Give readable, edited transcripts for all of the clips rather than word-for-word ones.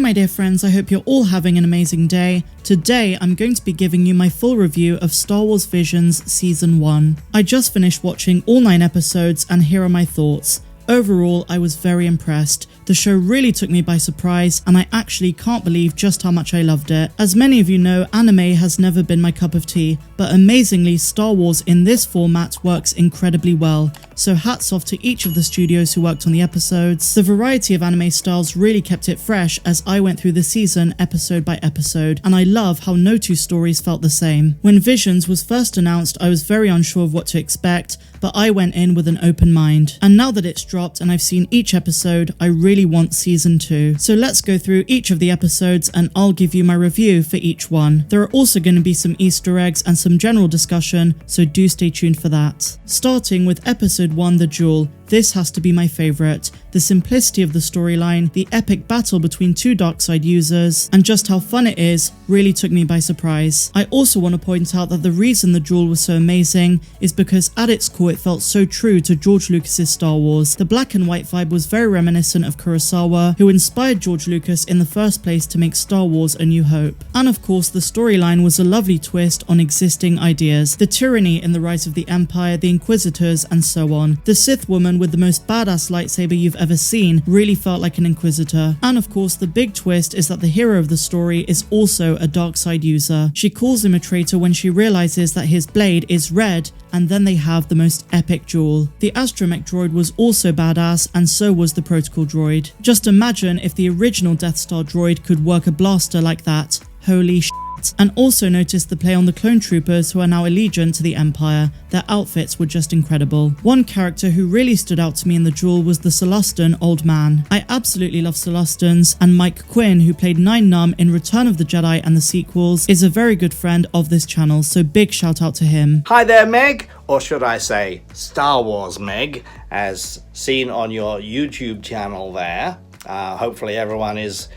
my dear friends, I hope you're all having an amazing day. Today, I'm going to be giving you my full review of Star Wars Visions Season 1. I just finished watching all 9 episodes and here are my thoughts. Overall, I was very impressed. The show really took me by surprise and I actually can't believe just how much I loved it. As many of you know, anime has never been my cup of tea, but amazingly Star Wars in this format works incredibly well. So hats off to each of the studios who worked on the episodes. The variety of anime styles really kept it fresh as I went through the season episode by episode, and I love how no two stories felt the same. When Visions was first announced, I was very unsure of what to expect, but I went in with an open mind. And now that it's dropped and I've seen each episode, I really want season 2. So let's go through each of the episodes and I'll give you my review for each one. There are also going to be some Easter eggs and some general discussion, so do stay tuned for that. Starting with episode 1, The Duel. This has to be my favourite. The simplicity of the storyline, the epic battle between two dark side users, and just how fun it is really took me by surprise. I also want to point out that the reason The Duel was so amazing is because at its core it felt so true to George Lucas's Star Wars. The black and white vibe was very reminiscent of Kurosawa, who inspired George Lucas in the first place to make Star Wars A New Hope. And of course the storyline was a lovely twist on existing ideas, the tyranny in the rise of the Empire, the Inquisitors, and so on. The Sith woman with the most badass lightsaber you've ever seen really felt like an Inquisitor. And of course the big twist is that the hero of the story is also a dark side user. She calls him a traitor when she realizes that his blade is red, and then they have the most epic duel. The astromech droid was also badass, and so was the protocol droid. Just imagine if the original Death Star droid could work a blaster like that. Holy shit. And also notice the play on the clone troopers who are now allegiant to the Empire. Their outfits were just incredible. One character who really stood out to me in the duel was the Celestin Old Man. I absolutely love Celestins, and Mike Quinn, who played Nien Nunb in Return of the Jedi and the sequels, is a very good friend of this channel, so big shout out to him. Hi there, Meg, or should I say Star Wars Meg, as seen on your YouTube channel there. Hopefully everyone is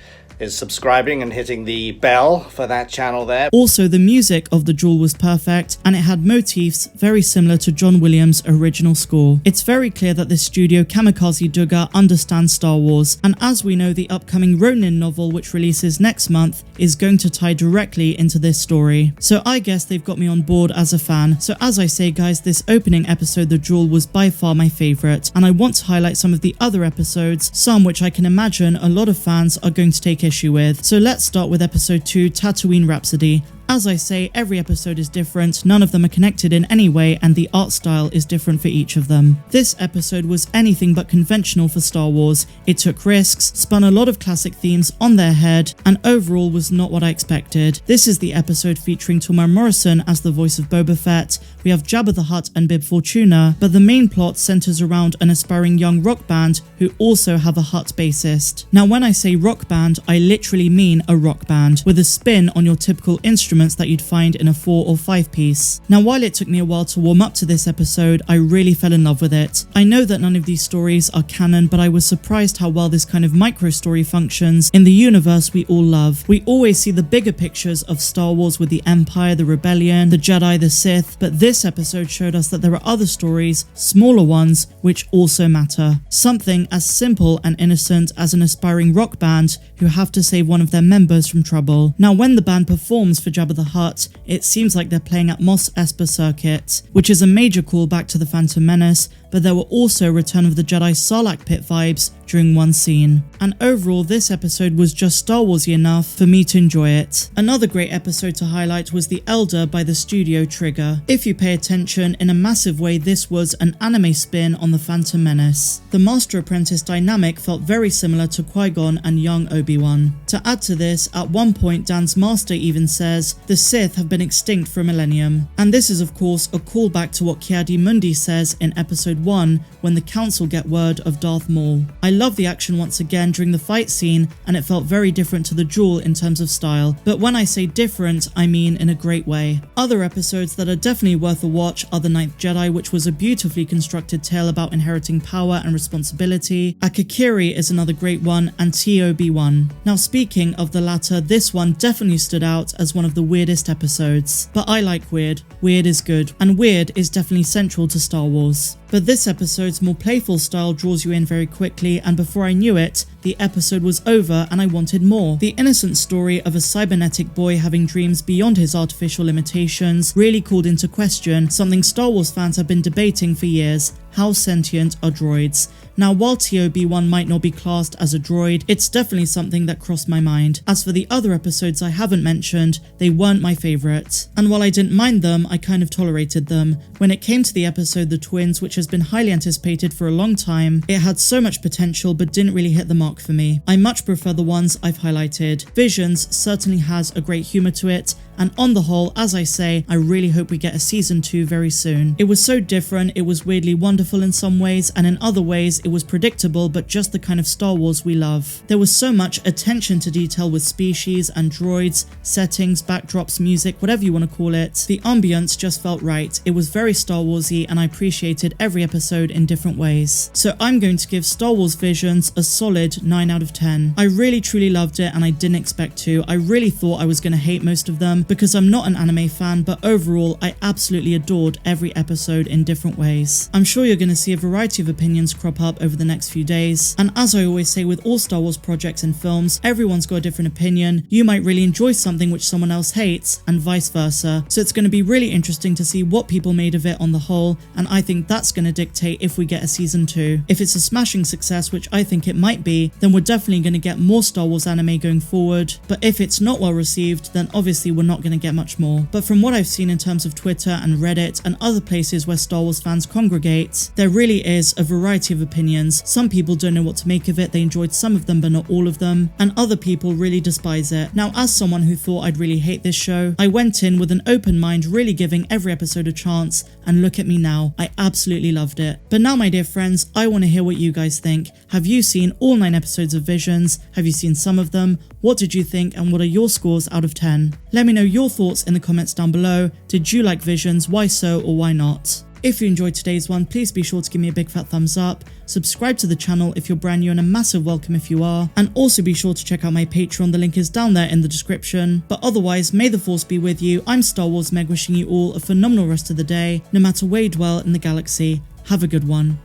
subscribing and hitting the bell for that channel there. Also, the music of the duel was perfect and it had motifs very similar to John Williams' original score. It's very clear that this studio, Kamikaze Douga, understands Star Wars, and as we know, the upcoming Ronin novel, which releases next month, is going to tie directly into this story. So I guess they've got me on board as a fan. So as I say guys, this opening episode, The Duel, was by far my favourite, and I want to highlight some of the other episodes, some which I can imagine a lot of fans are going to take issue with. So let's start with episode 2, Tatooine Rhapsody. As I say, every episode is different, none of them are connected in any way, and the art style is different for each of them. This episode was anything but conventional for Star Wars. It took risks, spun a lot of classic themes on their head, and overall was not what I expected. This is the episode featuring Tamar Morrison as the voice of Boba Fett. We have Jabba the Hutt and Bib Fortuna, but the main plot centers around an aspiring young rock band who also have a Hutt bassist. Now when I say rock band, I literally mean a rock band, with a spin on your typical instruments that you'd find in a 4 or 5 piece. Now while it took me a while to warm up to this episode, I really fell in love with it. I know that none of these stories are canon, but I was surprised how well this kind of micro story functions in the universe we all love. We always see the bigger pictures of Star Wars with the Empire, the Rebellion, the Jedi, the Sith, but this episode showed us that there are other stories, smaller ones, which also matter. Something as simple and innocent as an aspiring rock band who have to save one of their members from trouble. Now when the band performs for Jabba the Hutt, it seems like they're playing at Mos Espa Circuit, which is a major callback to the Phantom Menace, but there were also Return of the Jedi Sarlacc pit vibes during one scene. And overall, this episode was just Star Warsy enough for me to enjoy it. Another great episode to highlight was The Elder by the studio Trigger. If you pay attention, in a massive way this was an anime spin on the Phantom Menace. The master-apprentice dynamic felt very similar to Qui-Gon and young Obi-Wan. To add to this, at one point Dan's master even says, "The Sith have been extinct for a millennium." And this is of course a callback to what Ki-Adi-Mundi says in episode 1 when the council get word of Darth Maul. I love the action once again during the fight scene, and it felt very different to the duel in terms of style, but when I say different, I mean in a great way. Other episodes that are definitely worth a watch are The Ninth Jedi, which was a beautifully constructed tale about inheriting power and responsibility. Akakiri is another great one, and TOB1. Now speaking of the latter, this one definitely stood out as one of the weirdest episodes. But I like weird. Weird is good, and weird is definitely central to Star Wars. But this episode's more playful style draws you in very quickly, and before I knew it, The episode was over and I wanted more. The innocent story of a cybernetic boy having dreams beyond his artificial limitations really called into question something Star Wars fans have been debating for years: how sentient are droids? Now, while TOB1 might not be classed as a droid, it's definitely something that crossed my mind. As for the other episodes I haven't mentioned, they weren't my favourite. And while I didn't mind them, I kind of tolerated them. When it came to the episode The Twins, which has been highly anticipated for a long time, it had so much potential but didn't really hit the mark for me. I much prefer the ones I've highlighted. Visions certainly has a great humour to it, and on the whole, as I say, I really hope we get a season 2 very soon. It was so different, it was weirdly wonderful in some ways, and in other ways it was predictable but just the kind of Star Wars we love. There was so much attention to detail with species and droids, settings, backdrops, music, whatever you want to call it. The ambience just felt right. It was very Star Warsy and I appreciated every episode in different ways. So I'm going to give Star Wars Visions a solid 9 out of 10. I really truly loved it and I didn't expect to. I really thought I was going to hate most of them because I'm not an anime fan, but overall I absolutely adored every episode in different ways. I'm sure you're going to see a variety of opinions crop up over the next few days, and as I always say with all Star Wars projects and films, everyone's got a different opinion. You might really enjoy something which someone else hates, and vice versa, so it's going to be really interesting to see what people made of it on the whole, and I think that's going to dictate if we get a season 2. If it's a smashing success, which I think it might be, then we're definitely going to get more Star Wars anime going forward, but if it's not well received, then obviously we're not going to get much more. But from what I've seen in terms of Twitter and Reddit and other places where Star Wars fans congregate, there really is a variety of opinions. Some people don't know what to make of it, they enjoyed some of them but not all of them, and other people really despise it. Now, as someone who thought I'd really hate this show, I went in with an open mind, really giving every episode a chance, and look at me now, I absolutely loved it. But now, my dear friends, I want to hear what you guys think. Have you seen all 9 episodes of Visions? Have you seen some of them? What did you think, and what are your scores out of 10? Let me know your thoughts in the comments down below. Did you like Visions? Why so or why not? If you enjoyed today's one, please be sure to give me a big fat thumbs up, subscribe to the channel if you're brand new and a massive welcome if you are, and also be sure to check out my Patreon, the link is down there in the description. But otherwise, may the force be with you. I'm Star Wars Meg, wishing you all a phenomenal rest of the day, no matter where you dwell in the galaxy. Have a good one.